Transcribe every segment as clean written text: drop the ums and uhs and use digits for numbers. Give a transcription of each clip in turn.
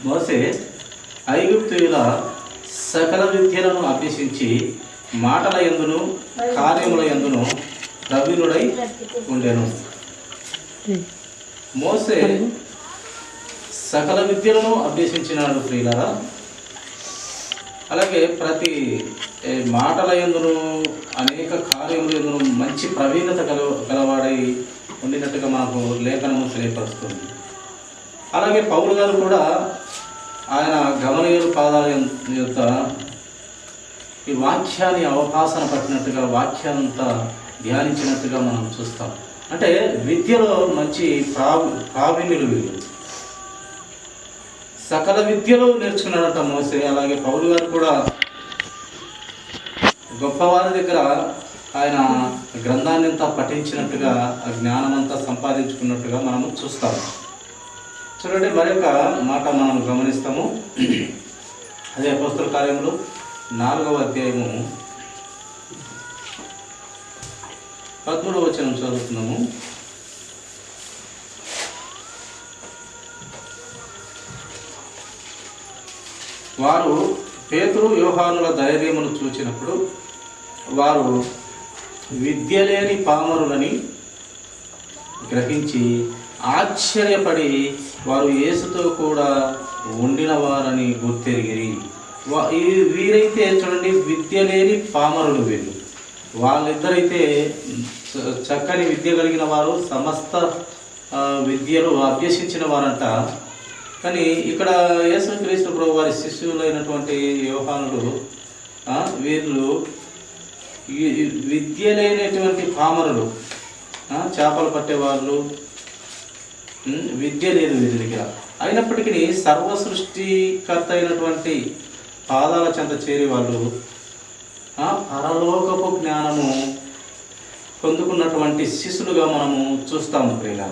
మోసే ఐగుప్తీయుల సకల విద్యలను అభ్యసించి మాటల యందును కార్యముల యందును ప్రవీణుడై ఉండెను. మోసే సకల విద్యలను అభ్యసించినాడు ప్రియులారా. అలాగే ప్రతి మాటల యందును అనేక కార్యముల యందును మంచి ప్రవీణత గలవాడై ఉండినట్టుగా మనకు లేఖనము తెలియపరుస్తుంది. అలాగే పౌలు గారు కూడా ఆయన గమనీయుల పాదాల యొక్క ఈ వాక్యాన్ని అవకాశం పట్టినట్టుగా వాక్యాన్నంతా ధ్యానించినట్టుగా మనం చూస్తాం. అంటే విద్యలో మంచి ప్రావీణ్యులు వీళ్ళు. సకల విద్యలో నేర్చుకున్నాడంట మోసే. అలాగే పౌలు గారు కూడా గొప్పవారి దగ్గర ఆయన గ్రంథాన్ని అంతా పఠించినట్టుగా ఆ జ్ఞానం అంతా సంపాదించుకున్నట్టుగా మనము చూస్తాము. చూడండి, మరొక మాట మనం గమనిస్తాము. అదే అపోస్తల కార్యములు 4వ అధ్యాయము 13వ వచనం చదువుతున్నాము. వారు పేతురు యోహానుల ధైర్యమును చూచినప్పుడు వారు విద్య లేని పామరులని గ్రహించి ఆశ్చర్యపడి వారు యేసుతో కూడా ఉండిన వారని గుర్తెరిగిరి. వీరైతే చూడండి, విద్య లేని పామరులు వీళ్ళు. వాళ్ళిద్దరైతే చక్కని విద్య కలిగిన వారు, సమస్త విద్యలు అభ్యసించిన వారంట. కానీ ఇక్కడ యేసుక్రీస్తు ప్రభు వారి శిష్యులైనటువంటి యోహానులు వీళ్ళు విద్య లేనటువంటి పామరులు, చేపలు పట్టేవాళ్ళు. విద్య లేదు వీరి దగ్గర. అయినప్పటికీ సర్వ సృష్టికర్త అయినటువంటి పాదాల చెంత చేరి వాళ్ళు పరలోకపు జ్ఞానము పొందుకున్నటువంటి శిష్యులుగా మనము చూస్తాము ప్రియుల.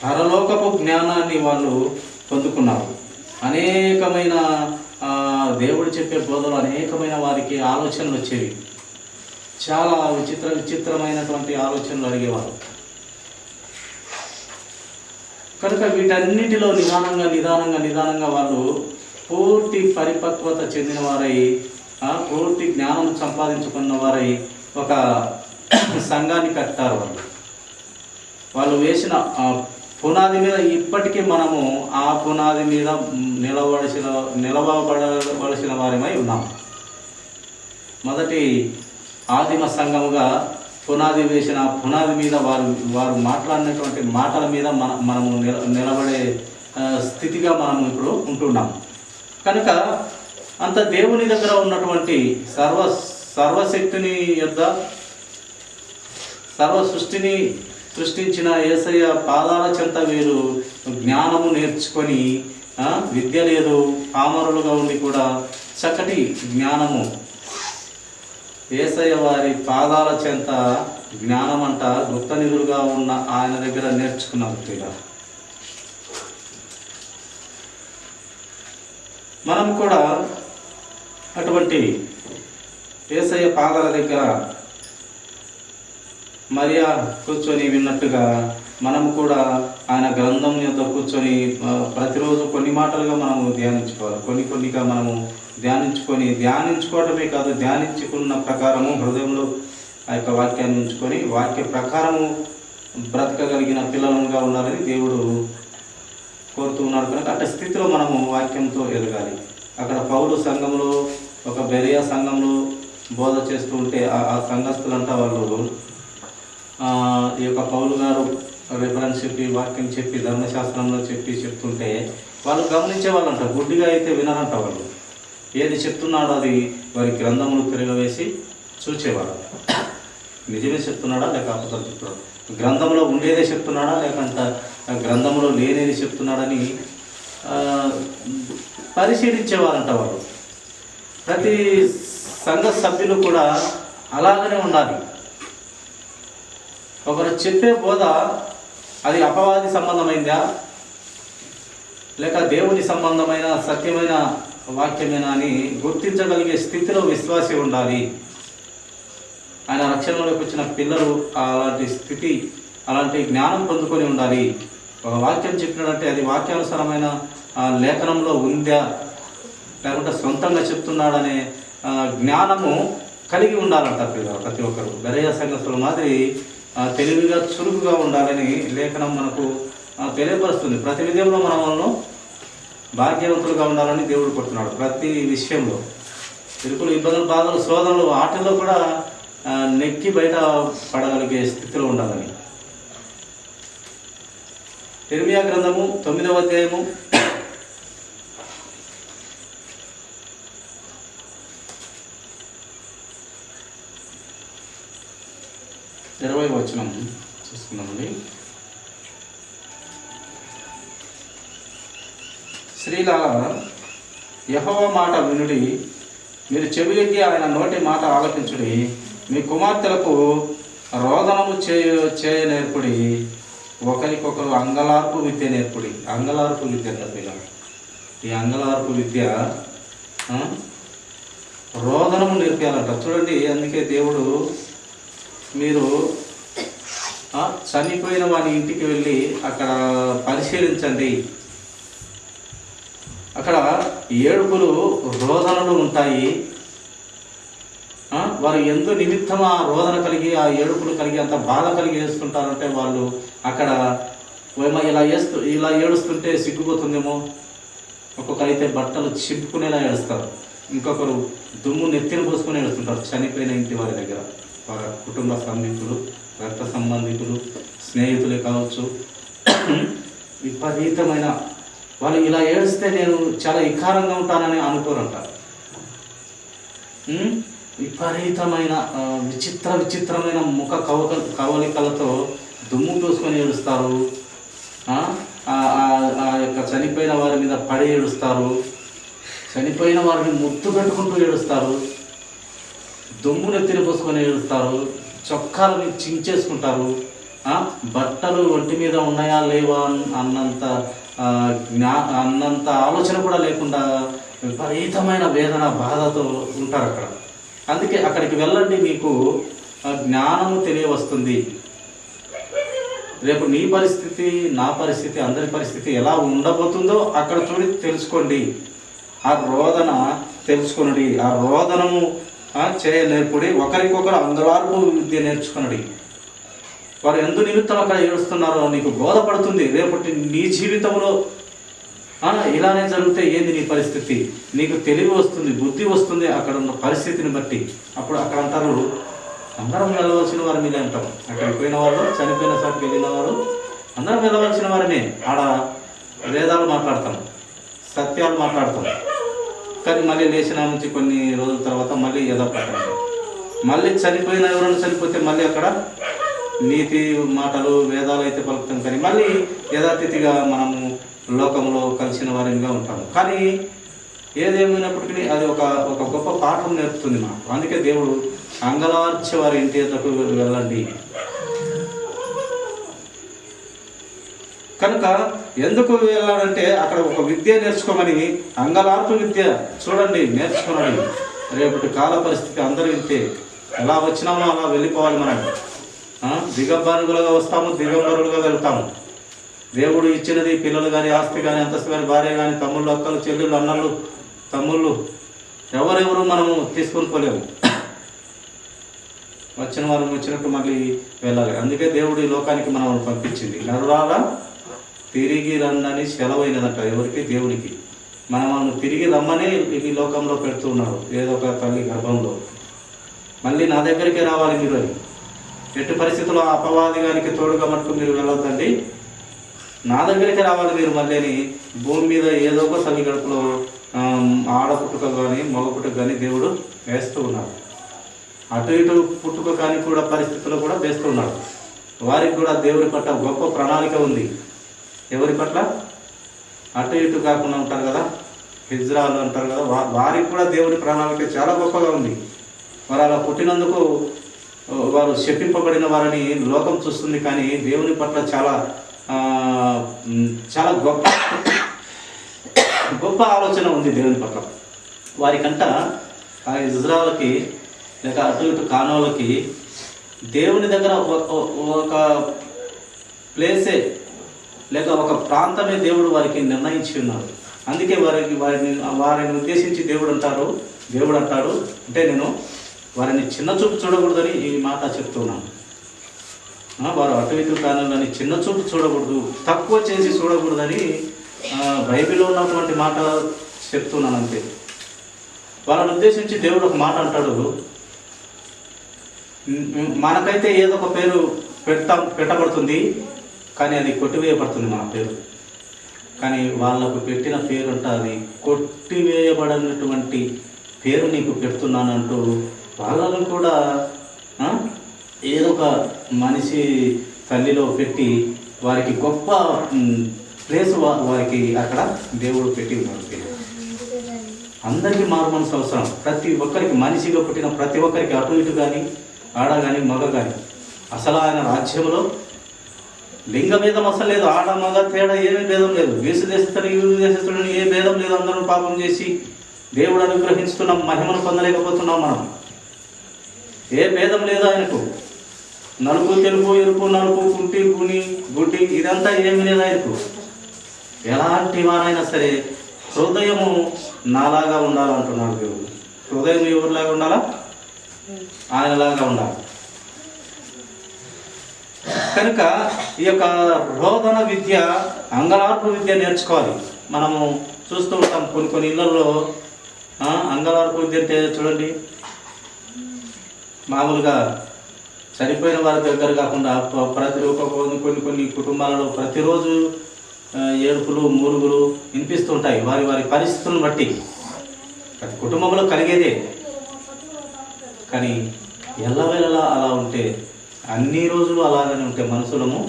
పరలోకపు జ్ఞానాన్ని వాళ్ళు పొందుకున్నారు. అనేకమైన దేవుడు చెప్పే బోధలు అనేకమైన వారికి ఆలోచనలు వచ్చేవి. చాలా విచిత్రమైనటువంటి ఆలోచనలు అడిగేవారు. కనుక వీటన్నిటిలో నిదానంగా వాళ్ళు పూర్తి పరిపక్వత చెందిన వారై, పూర్తి జ్ఞానం సంపాదించుకున్న వారై ఒక సంఘాన్ని కట్టారు. వాళ్ళు వేసిన పునాది మీద ఇప్పటికీ మనము ఆ పునాది మీద నిలవబడవలసిన వారమై ఉన్నాం. మొదటి ఆదిమ సంఘముగా పునాది వేసిన పునాది మీద వారు మాట్లాడినటువంటి మాటల మీద మనము నిలబడే స్థితిగా మనము ఇప్పుడు ఉంటున్నాం. కనుక అంత దేవుని దగ్గర ఉన్నటువంటి సర్వశక్తిని యొద్ద సర్వ సృష్టిని సృష్టించిన యేసయ్య పాదాల చెంత వీరు జ్ఞానము నేర్చుకొని, విద్య లేదు పామరులుగా ఉండి కూడా చక్కటి జ్ఞానము యేసయ్య వారి పాదాల చెంత జ్ఞానం అంట గుప్త నిధులుగా ఉన్న ఆయన దగ్గర నేర్చుకున్నారు. మనం కూడా అటువంటి యేసయ్య పాదాల దగ్గర మరియా కూర్చొని విన్నట్టుగా మనము కూడా ఆయన గ్రంథం యొక్క కూర్చొని ప్రతిరోజు కొన్ని మాటలుగా మనము ధ్యానించుకోవాలి. కొన్నిగా మనము ధ్యానించుకోవటమే కాదు, ధ్యానించుకున్న ప్రకారము హృదయంలో ఆ యొక్క వాక్యాన్ని ఉంచుకొని వాక్య ప్రకారము బ్రతకగలిగిన పిల్లలుగా ఉండాలని దేవుడు కోరుతూ ఉన్నాడు. కనుక అట్టి స్థితిలో మనము వాక్యంతో ఎదగాలి. అక్కడ పౌలు సంఘంలో, ఒక బెరియా సంఘంలో బోధ చేస్తూ ఉంటే ఆ సంఘస్థులంతా వాళ్ళు ఈ యొక్క పౌలు గారు రిఫరెన్స్ చెప్పి వాక్యం చెప్పి ధర్మశాస్త్రంలో చెప్తుంటే వాళ్ళు గమనించే వాళ్ళంట. గుడ్డిగా అయితే వినరంట. వాళ్ళు ఏది చెప్తున్నాడో అది వారి గ్రంథములు తిరగవేసి చూచేవాడు. నిజమే చెప్తున్నాడా లేక అబద్ధాలు చెప్తున్నాడు, గ్రంథంలో ఉండేదే చెప్తున్నాడా లేకంటే గ్రంథంలో లేనేది చెప్తున్నాడని పరిశీలించేవారంట వాళ్ళు. ప్రతి సంఘ సభ్యులు కూడా అలాగనే ఉండాలి. ఒకరు చెప్పే బోధ అది అపవాది సంబంధమైందా లేక దేవుని సంబంధమైన సత్యమైన వాక్యమేనా అని గుర్తించగలిగే స్థితిలో విశ్వాసి ఉండాలి. ఆయన రక్షణలోకి వచ్చిన పిల్లలు అలాంటి స్థితి, అలాంటి జ్ఞానం పొందుకొని ఉండాలి. ఒక వాక్యం చెప్పినట్టే అది వాక్యానుసారమైన లేఖనంలో ఉందా, లేకుంటే సొంతంగా చెప్తున్నాడనే జ్ఞానము కలిగి ఉండాలంట ప్రతి ఒక్కరు. బెరయ సంఘస్థుల మాదిరి తెలివిగా చురుకుగా ఉండాలని లేఖనం మనకు తెలియపరుస్తుంది. ప్రతి విధంలో మనము భాగ్యవంతులుగా ఉండాలని దేవుడు కొడుతున్నాడు. ప్రతి విషయంలో ఇరుకులు, ఇబ్బందులు, బాధలు, శోధనలు వాటిల్లో కూడా నెక్కి బయట పడగలిగే స్థితిలో ఉండాలని. ఇర్మియా గ్రంథము 9వ అధ్యాయము 20వ వచనం చూసుకున్నామండి. స్త్రీలారా, యెహోవా మాట వినుడి, మీరు చెవియొగ్గి ఆయన నోటి మాట ఆలకించుడి. మీ కుమార్తెలకు రోదనము చేయ నేర్పుడి, ఒకరికొకరు అంగలార్పు విద్య నేర్పుడి. అంగలార్పు విద్య కదా, ఈ అంగలార్పు విద్య రోదనము నేర్పాలంట. చూడండి, అందుకే దేవుడు మీరు చనిపోయిన వాని ఇంటికి వెళ్ళి అక్కడ పరిశీలించండి, అక్కడ ఏడుపులు, రోదనలు ఉంటాయి. వారు ఎందు నిమిత్తం ఆ రోదన కలిగి, ఆ ఏడుపులు కలిగి, అంత బాధ కలిగి వేస్తుంటారంటే వాళ్ళు అక్కడ ఇలా ఏడుస్తుంటే సిగ్గుపోతుందేమో. ఒక్కొక్కరైతే బట్టలు చింపుకునేలా ఏడుస్తారు, ఇంకొకరు దుమ్ము నెత్తిన పోసుకుని ఏడుస్తుంటారు చనిపోయిన ఇంటి వారి దగ్గర. వారి కుటుంబ సంబంధికులు, రక్త సంబంధికులు, స్నేహితులే కావచ్చు. విపరీతమైన వాళ్ళు ఇలా ఏడిస్తే నేను చాలా వికారంగా ఉంటానని అనుకోరంట. విపరీతమైన విచిత్రమైన ముఖ కవలికలతో దుమ్ము పూసుకొని ఏడుస్తారు. ఆ యొక్క చనిపోయిన వారి మీద పడి ఏడుస్తారు, చనిపోయిన వారిని ముద్దు పెట్టుకుంటూ ఏడుస్తారు, దుమ్ము నెత్తిన పోసుకొని ఏడుస్తారు, చొక్కాలని చించేసుకుంటారు, బట్టలు ఒంటి మీద ఉన్నాయా లేవా అన్నంత ఆలోచన కూడా లేకుండా విపరీతమైన వేదన, బాధతో ఉంటారు అక్కడ. అందుకే అక్కడికి వెళ్ళండి, మీకు జ్ఞానము తెలియవస్తుంది. రేపు నీ పరిస్థితి, నా పరిస్థితి, అందరి పరిస్థితి ఎలా ఉండబోతుందో అక్కడ చూడి తెలుసుకోండి. ఆ రోదన తెలుసుకొనడి, ఆ రోదనము చేయ నేర్పుడి, ఒకరికొకరు అంగలార్పు విద్య నేర్చుకునడి. వారు ఎందు నిమిత్తం అక్కడ ఏడుస్తున్నారో నీకు బోధపడుతుంది. రేపటి నీ జీవితంలో ఇలానే జరిగితే ఏంది నీ పరిస్థితి, నీకు తెలివి వస్తుంది, బుద్ధి వస్తుంది అక్కడ ఉన్న పరిస్థితిని బట్టి. అప్పుడు అక్కడ అంటారు, అందరం వెళ్ళవలసిన వారి మీదే అంటాం. అక్కడికి పోయిన వాళ్ళు, చనిపోయిన చోటుకి వెళ్ళిన వారు అందరం వెళ్ళవలసిన వారిని. ఆడ వేదాలు మాట్లాడతాం, సత్యాలు మాట్లాడతాం, కానీ మళ్ళీ లేచిన నుంచి కొన్ని రోజుల తర్వాత మళ్ళీ యథాప్రకారం, మళ్ళీ చనిపోయిన ఎవరైనా చనిపోతే మళ్ళీ అక్కడ నీతి మాటలు, వేదాలు అయితే పలుకుతాం, కానీ మళ్ళీ యథాతిథిగా మనము లోకంలో కలిసిన వారిగా ఉంటాము. కానీ ఏదేమైనప్పటికీ అది ఒక గొప్ప పాఠం నేర్పుతుంది మనకు. అందుకే దేవుడు అంగలార్చే వారి ఇంటి వద్దకు వెళ్ళండి. కనుక ఎందుకు వెళ్ళాలంటే అక్కడ ఒక విద్య నేర్చుకోమని, అంగలార్పు విద్య చూడండి, నేర్చుకున్నాడు. రేపటి కాల పరిస్థితి అందరూ ఇంతే, ఎలా వచ్చినామో అలా వెళ్ళిపోవాలి. మనం దిగంబరులుగా వస్తాము, దిగంబరులుగా వెళ్తాము. దేవుడు ఇచ్చినది పిల్లలు కానీ, ఆస్తి కానీ, అంతస్తు కానీ, భార్య కానీ, తమ్ముళ్ళు, అక్కలు, చెల్లెళ్ళు, అన్నలు, తమ్ముళ్ళు, ఎవరెవరు మనము తీసుకొని పోలేము. వచ్చిన వారు వచ్చినట్టు మళ్ళీ వెళ్ళాలి. అందుకే దేవుడు ఈ లోకానికి మనం పంపించింది. నరులారా తిరిగి రమ్మని సెలవైనదంట. ఎవరికి? దేవుడికి. మనం తిరిగి రమ్మని ఈ లోకంలో పెడుతూ ఉన్నారు, ఏదో ఒక తల్లి గర్భంలో. మళ్ళీ నా దగ్గరికే రావాలి మీరు అని. ఎట్టి పరిస్థితుల్లో అపవాదిగానికి తోడుగా మట్టుకు మీరు వెళ్ళొద్దండి, నా దగ్గరికి రావాలి మీరు మళ్ళీ అని. భూమి మీద ఏదో ఒక తల్లి గడుపులో ఆడపుట్టుక కానీ, మగ పుట్టుక కానీ దేవుడు వేస్తూ ఉన్నాడు. అటు ఇటు పుట్టుక కానీ కూడా పరిస్థితుల్లో కూడా వేస్తూ ఉన్నాడు. వారికి కూడా దేవుడి పట్ల గొప్ప ప్రణాళిక ఉంది. ఎవరి పట్ల? అటు ఇటు కాకుండా ఉంటారు కదా, హిజ్రాలు అంటారు కదా, వారికి కూడా దేవుడి ప్రణాళిక చాలా గొప్పగా ఉంది. వారు అలా పుట్టినందుకు వారు శపింపబడిన వారని లోకం చూస్తుంది, కానీ దేవుని పట్ల చాలా చాలా గొప్ప ఆలోచన ఉంది దేవుని పట్ల. వారికంట ఆ ఇజ్రాయెల్కి లేక అటు ఇటు కానోళ్ళకి దేవుని దగ్గర ఒక ప్లేసే లేక ఒక ప్రాంతమే దేవుడు వారికి నిర్ణయించి ఉన్నారు. అందుకే వారిని ఉద్దేశించి దేవుడు అంటాడు అంటే నేను వారిని చిన్న చూపు చూడకూడదని ఈ మాట చెప్తున్నాను. వారు అటు ఇటు కానులని చిన్న చూపు చూడకూడదు, తక్కువ చేసి చూడకూడదని బైబిల్లో ఉన్నటువంటి మాట చెప్తున్నాను అంతే. వాళ్ళని ఉద్దేశించి దేవుడు ఒక మాట అంటాడు, మనకైతే ఏదో ఒక పేరు పెట్టబడుతుంది, కానీ అది కొట్టివేయబడుతుంది మన పేరు. కానీ వాళ్ళకు పెట్టిన పేరు అంట అది కొట్టివేయబడినటువంటి పేరు నీకు పెడుతున్నానంటూ వాళ్ళను కూడా ఏదో ఒక మనిషి తల్లిలో పెట్టి వారికి గొప్ప ప్లేస్ వారికి అక్కడ దేవుడు పెట్టి ఉన్నారు. అందరికీ మారు మనసు అవసరం. ప్రతి ఒక్కరికి, మనిషిగా పుట్టిన ప్రతి ఒక్కరికి, అటు ఇటు కానీ ఆడ కానీ మగ కానీ, అసలు ఆయన రాజ్యంలో లింగ భేదం అసలు లేదు. ఆడ మగ తేడా ఏమీ భేదం లేదు. వీసు దేశస్తుడు వీసు దేశస్తుడని ఏ భేదం లేదు. అందరూ పాపం చేసి దేవుడు అనుగ్రహిస్తున్న మహిమను పొందలేకపోతున్నాం మనం. ఏ భేదం లేదు ఆయనకు. నలుపు తెలుపు, ఎరుపు నలుపు, కుంటి గుడ్డి ఇదంతా ఏమి లేదు ఆయనకు. ఎలాంటి వారైనా సరే హృదయము నాలాగా ఉండాలంటున్నాడు దేవుడు. హృదయం ఎవరిలాగా ఉండాలా? ఆయనలాగా ఉండాలి. కనుక ఈ యొక్క రోదన విద్య, అంగలార్పు విద్య నేర్చుకోవాలి. మనము చూస్తూ ఉంటాం కొన్ని ఇళ్లలో అంగలార్పు విద్య అంటే చూడండి, మామూలుగా చనిపోయిన వారి దగ్గర కాకుండా కొన్ని కుటుంబాలలో ప్రతిరోజు ఏడుపులు మూలుగులు వినిపిస్తుంటాయి. వారి పరిస్థితులను బట్టి ప్రతి కుటుంబంలో కలిగేదే. కానీ ఎల్లవేళలా అలా ఉంటే, అన్ని రోజులు అలాగనే ఉంటే మనుషులము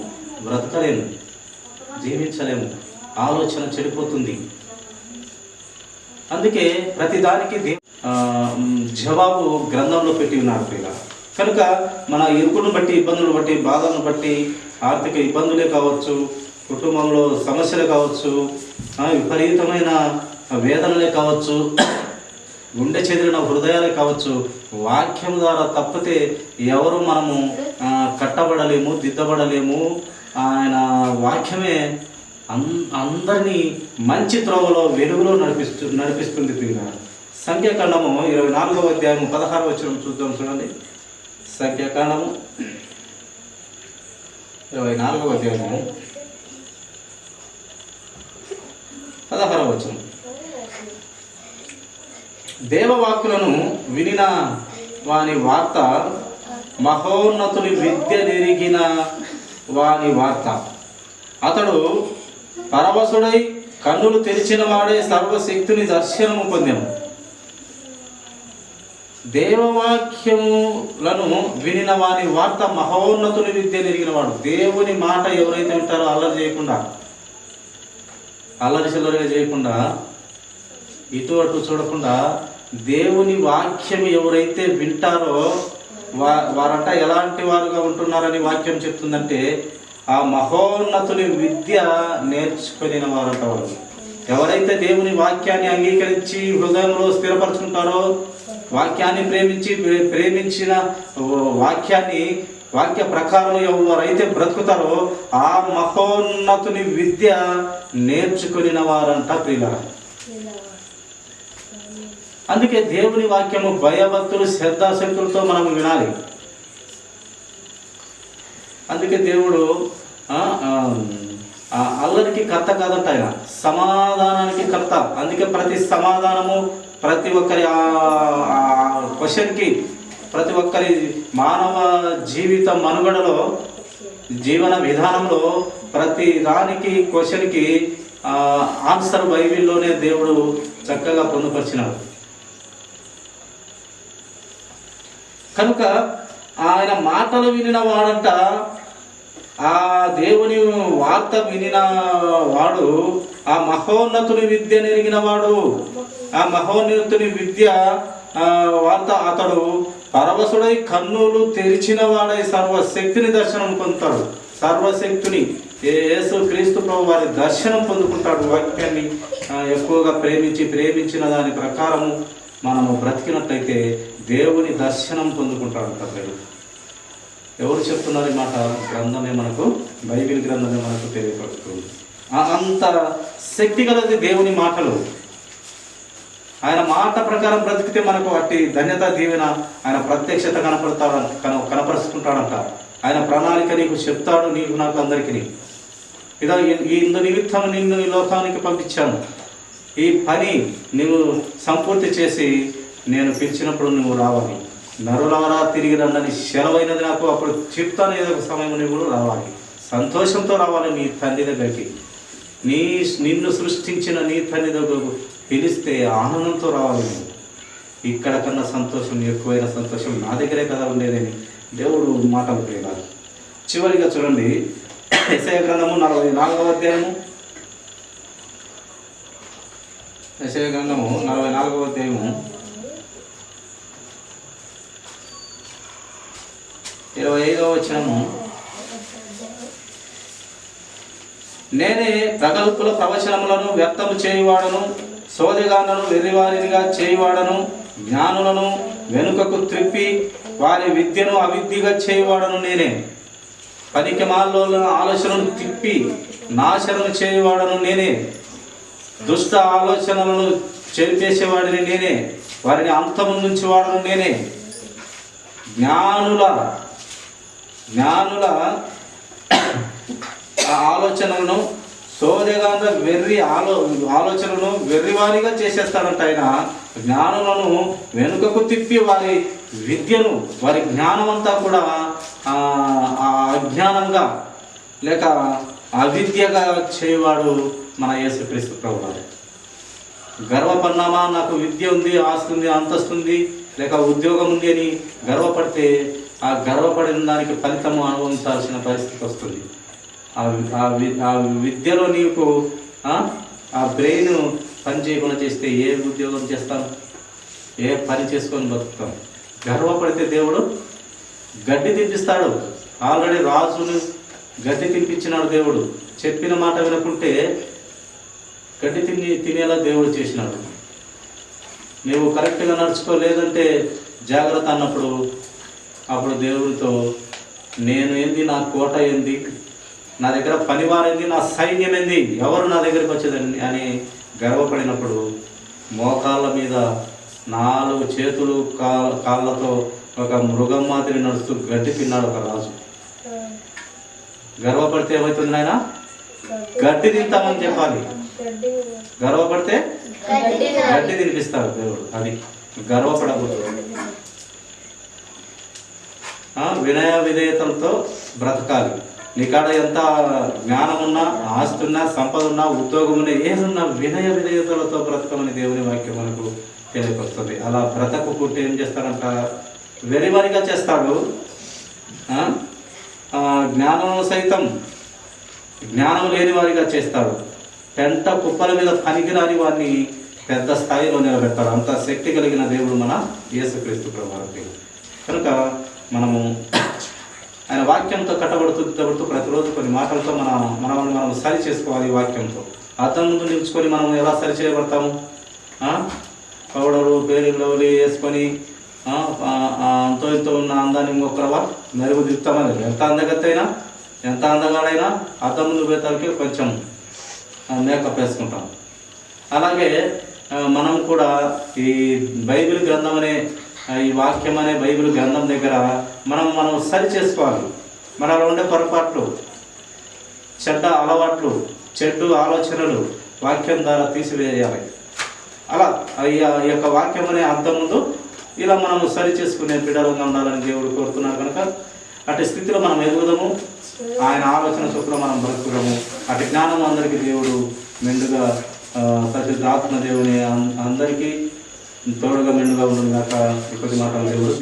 బ్రతకలేము, జీవించలేము, ఆలోచన చెడిపోతుంది. అందుకే ప్రతిదానికి జవాబు గ్రంథంలో పెట్టి ఉన్నారు పిల్ల. కనుక మన ఇరుకును బట్టి, ఇబ్బందులు బట్టి, బాధలను బట్టి, ఆర్థిక ఇబ్బందులే కావచ్చు, కుటుంబంలో సమస్యలు కావచ్చు, విపరీతమైన వేదనలే కావచ్చు, గుండె చెదిరిన హృదయాలే కావచ్చు, వాక్యం ద్వారా తప్పితే ఎవరు మనము కట్టబడలేము, దిద్దబడలేము. ఆయన వాక్యమే అందరినీ మంచి త్రోవలో, వెలుగులో నడిపిస్తుంది ప్రియులారా. సంఖ్యాకాండము 24వ అధ్యాయము 16వ వచనం చూద్దాం. చూడండి, సంఖ్యాకాండము 24వ అధ్యాయము 16వ వచనం. దేవవాక్కులను వినిన వాని వార్త, మహోన్నతుని విద్య నెరిగిన వాని వార్త. అతడు పరవశుడై కన్నులు తెరిచిన వాడే సర్వశక్తుని దర్శనము పొందాము. దేవవాక్యములను వినిన వాని వార్త, మహోన్నతుని విద్య నెరిగిన వాడు. దేవుని మాట ఎవరైతే వింటారో అల్లరి చేయకుండా, అల్లరి చిల్లరిగా చేయకుండా, ఇటు అటు చూడకుండా దేవుని వాక్యం ఎవరైతే వింటారో వారంట ఎలాంటి వారుగా ఉంటున్నారని వాక్యం చెప్తుందంటే, ఆ మహోన్నతుని విద్య నేర్చుకుని వారంట వారు. ఎవరైతే దేవుని వాక్యాన్ని అంగీకరించి హృదయంలో స్థిరపరచుకుంటారో, వాక్యాన్ని ప్రేమించిన వాక్య ప్రకారం ఎవరైతే బ్రతుకుతారో ఆ మహోన్నతుని విద్య నేర్చుకుని వారంట ప్రియులారా. అందుకే దేవుని వాక్యము భయభక్తులు, శ్రద్ధాశక్తులతో మనం వినాలి. అందుకే దేవుడు అల్లరికి కర్త కాదంట, ఆయన సమాధానానికి కర్త. అందుకే ప్రతి సమాధానము, ప్రతి ఒక్కరి క్వశ్చన్కి, ప్రతి ఒక్కరి మానవ జీవిత మనుగడలో, జీవన విధానంలో ప్రతి దానికి క్వశ్చన్కి ఆన్సర్ బైబిల్లోనే దేవుడు చక్కగా పొందుపరిచినాడు. కనుక ఆయన మాటలు వినిన వాడంట, ఆ దేవుని వార్త వినిన వాడు ఆ మహోన్నతుని విద్య నెరిగిన వాడు. ఆ మహోన్నతుని విద్య వార్త, అతడు పరవశుడై కన్నులు తెరిచిన వాడై సర్వశక్తిని దర్శనం పొందుతాడు. సర్వశక్తిని యేసు క్రీస్తు ప్రభు వారి దర్శనం పొందుకుంటాడు. వాక్యాన్ని ఎక్కువగా ప్రేమించిన దాని ప్రకారము మనము బ్రతికినట్లయితే దేవుని దర్శనం పొందుకుంటాడు. ఎవరు చెప్తున్నారు ఈ మాట? గ్రంథమే మనకు, బైబిల్ గ్రంథమే మనకు తెలియపరుస్తుంది. అంత శక్తి గలది దేవుని మాటలు. ఆయన మాట ప్రకారం బ్రతికితే మనకు అట్టి ధన్యత, దీవెన, ఆయన ప్రత్యక్షత కనపరుచుకుంటాడంట. ఆయన ప్రణాళిక నీకు చెప్తాడు, నీకు నాకు అందరికీ. ఇదా ఇందు నిమిత్తం నిన్ను ఈ లోకానికి పంపించాను, ఈ పని నువ్వు సంపూర్తి చేసి నేను పిలిచినప్పుడు నువ్వు రావాలి. నరులవరా తిరిగి రండని సెలవైనది నాకు, అప్పుడు చెప్తాను ఏదో ఒక సమయం నువ్వు రావాలి. సంతోషంతో రావాలి నీ తండ్రి దగ్గరికి. నిన్ను సృష్టించిన నీ తండ్రి దగ్గరకు పిలిస్తే ఆనందంతో రావాలి. నువ్వు ఇక్కడ కన్నా సంతోషం, ఎక్కువైన సంతోషం నా దగ్గరే కదా ఉండేదని దేవుడు మాటలు పేరాలి. చివరిగా చూడండి, యెషయా గ్రంథము 44వ అధ్యాయము. యెషయా గ్రంథము 44వ అధ్యాయము 25వ వచనము. నేనే ప్రగల్పుల ప్రవచనములను వ్యక్తము చేయువాడను, సోదెగాళ్లను వెర్రివారినిగా చేయువాడను, జ్ఞానులను వెనుకకు త్రిప్పి వారి విద్యను అవిద్యగా చేయువాడను నేనే. పనికిమాలిన ఆలోచనను తిప్పి నాశనం చేయువాడను నేనే. దుష్ట ఆలోచనలను చెరిపేసేవాడిని నేనే, వారిని అంతము నుంచి వాడను నేనే. జ్ఞానుల ఆలోచనలను, సోదెగాండ్ర ఆలోచనలను వెర్రివారిగా చేసేస్తాడంట ఆయన. జ్ఞానులను వెనుకకు తిప్పి వారి విద్యను, వారి జ్ఞానం అంతా కూడా అజ్ఞానంగా లేక అవిద్యగా చేయవాడు మన యేసుక్రీస్తు ప్రభువారు. గర్వపడినామా, నాకు విద్య ఉంది, ఆస్తి ఉంది, అంతస్తుంది, లేక ఉద్యోగం ఉంది అని గర్వపడితే ఆ గర్వపడిన దానికి ఫలితము అనుభవించాల్సిన పరిస్థితి వస్తుంది. ఆ విద్యలో నీకు ఆ బ్రెయిన్ పని చేయకుండా చేస్తే ఏ ఉద్యోగం చేస్తాను, ఏ పని చేసుకొని బతుకుతాం? గర్వపడితే దేవుడు గడ్డి తినిపిస్తాడు. ఆల్రెడీ రాజును గడ్డి తినిపించినాడు దేవుడు. చెప్పిన మాట వినకుంటే గడ్డి తినేలా దేవుడు చేసినాడు. నువ్వు కరెక్ట్గా నడుచుకోలేదంటే జాగ్రత్త అన్నప్పుడు అప్పుడు దేవుడితో నేను ఏంది, నా కోట ఏంది, నా దగ్గర పనివారేంది, నా సైన్యం ఏంది, ఎవరు నా దగ్గరికి వచ్చేదని అని గర్వపడినప్పుడు మోకాళ్ళ మీద 4 చేతులు కాళ్ళతో ఒక మృగం మాదిరి నడుస్తూ గడ్డి తిన్నాడు ఒక రాజు. గర్వపడితే ఏమవుతుంది నాయన? గడ్డి తింటామని చెప్పాలి. గర్వపడితే గడ్డి తినిపిస్తాడు దేవుడు. అది గర్వపడకూడదు. వినయ విధేయతలతో బ్రతకాలి. నీకాడ ఎంత జ్ఞానం ఉన్నా, ఆస్తి ఉన్నా, సంపద ఉన్నా, ఉద్యోగం ఉన్నా, ఏదున్నా వినయ విధేయతలతో బ్రతకమని దేవుని వాక్యం మనకు తెలియపరుస్తుంది. అలా బ్రతకుంటే ఏం చేస్తాడంట? వెరివారిగా చేస్తాడు. జ్ఞానం సైతం జ్ఞానం లేని వారిగా చేస్తాడు. పెంట కుప్పల మీద పనికిరాని వారిని పెద్ద స్థాయిలో నిలబెడతాడు. అంత శక్తి కలిగిన దేవుడు మన యేసుక్రీస్తు ప్రభువు. కనుక మనము ఆయన వాక్యంతో కట్టబడుతూ ప్రతిరోజు కొన్ని మాటలతో మనం సరి చేసుకోవాలి. వాక్యంతో అర్థం ముందు నిలుచుకొని మనం ఎలా సరి చేయబడతాము? పౌడరు పేరులో వేసుకొని అంతో ఇంతో ఉన్న అందాన్ని ఇంకొకరవా మెరుగు దిగుతామని, ఎంత అందగత్తైనా ఎంత అందగాడైనా అర్థం ముందు పోయేసరికి కొంచెం మేకప్ వేసుకుంటాం. అలాగే మనం కూడా ఈ బైబిల్ గ్రంథం అనే ఈ వాక్యం అనే బైబిల్ గ్రంథం దగ్గర మనం సరి చేసుకోవాలి. మనలో ఉండే పొరపాట్లు, చెడ్డ అలవాట్లు, చెడ్డు ఆలోచనలు వాక్యం ద్వారా తీసివేయాలి. అలా ఈ యొక్క వాక్యం అనే అర్థం ముందు ఇలా మనము సరి చేసుకునే బిడ్డలుగా ఉండాలని దేవుడు కోరుతున్నారు. కనుక అటు స్థితిలో మనం ఎదుగుదాము, ఆయన ఆలోచన చొప్పున మనం బ్రతుకుదాము. అటు జ్ఞానం అందరికీ దేవుడు మెండుగా పరిశుద్ధ ఆత్మ దేవుని అందరికీ తోడుగా మెండుగా ఉండదు కాక. ఇప్పటి మాటలు దేవుడు